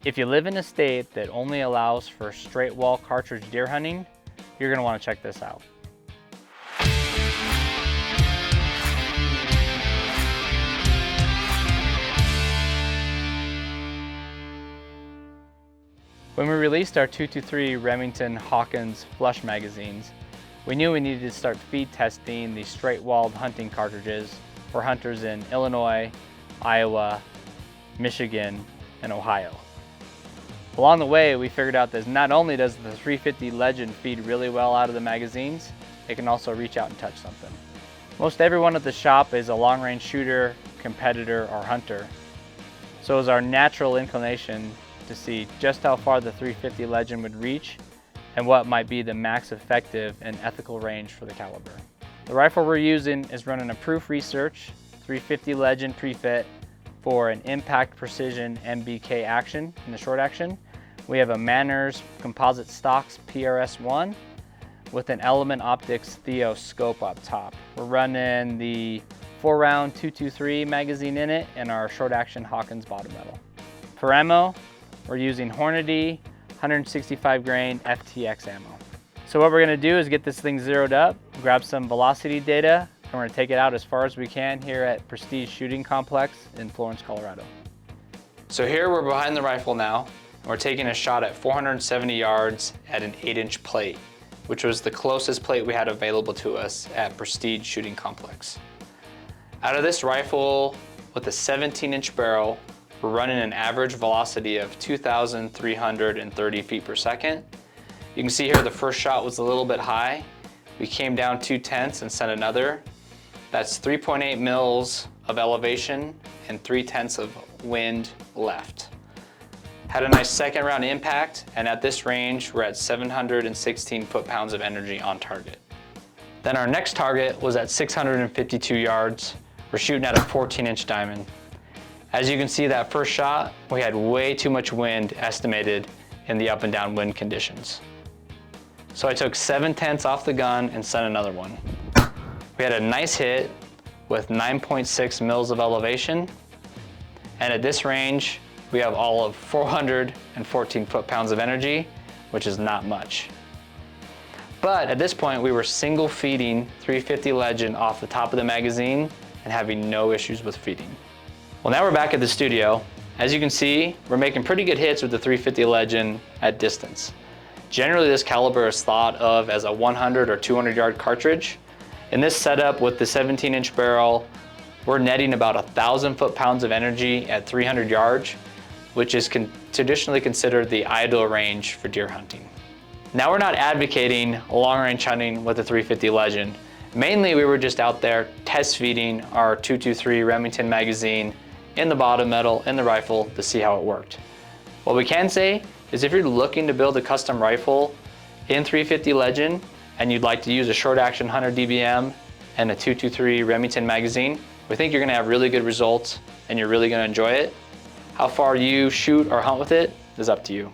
If you live in a state that only allows for straight wall cartridge deer hunting, you're gonna wanna check this out. When we released our 223 Remington Hawkins Flush magazines, we knew we needed to start feed testing the straight-walled hunting cartridges for hunters in Illinois, Iowa, Michigan, and Ohio. Along the way, we figured out that not only does the 350 Legend feed really well out of the magazines, it can also reach out and touch something. Most everyone at the shop is a long-range shooter, competitor, or hunter. So it was our natural inclination to see just how far the 350 Legend would reach and what might be the max effective and ethical range for the caliber. The rifle we're using is running a Proof Research 350 Legend pre-fit for an impact precision MBK action in the short action. We have a Manners Composite Stocks PRS-1 with an Element Optics Theos scope up top. We're running the 4-round 223 magazine in it and our short action Hawkins bottom metal. For ammo, we're using Hornady 165 grain FTX ammo. So what we're gonna do is get this thing zeroed up, grab some velocity data, and we're gonna take it out as far as we can here at Prestige Shooting Complex in Florence, Colorado. So here we're behind the rifle now, and we're taking a shot at 470 yards at an 8-inch plate, which was the closest plate we had available to us at Prestige Shooting Complex. Out of this rifle with a 17-inch barrel, we're running an average velocity of 2,330 feet per second. You can see here the first shot was a little bit high. We came down 2/10 and sent another. That's 3.8 mils of elevation and 3/10 of wind left. Had a nice second round impact, and at this range, we're at 716 foot-pounds of energy on target. Then our next target was at 652 yards. We're shooting at a 14-inch diamond. As you can see, that first shot, we had way too much wind estimated in the up and down wind conditions. So I took 7/10 off the gun and sent another one. We had a nice hit with 9.6 mils of elevation. And at this range, we have all of 414 foot-pounds of energy, which is not much. But at this point, we were single feeding 350 Legend off the top of the magazine and having no issues with feeding. Well, now we're back at the studio. As you can see, we're making pretty good hits with the 350 Legend at distance. Generally, this caliber is thought of as a 100 or 200 yard cartridge. In this setup with the 17-inch barrel, we're netting about 1,000 foot-pounds of energy at 300 yards, which is traditionally considered the ideal range for deer hunting. Now we're not advocating long-range hunting with the 350 Legend. Mainly, we were just out there test feeding our 223 Remington magazine in the bottom metal in the rifle to see how it worked. What we can say is if you're looking to build a custom rifle in 350 Legend and you'd like to use a short action Hunter DBM and a 223 Remington magazine, we think you're gonna have really good results and you're really gonna enjoy it. How far you shoot or hunt with it is up to you.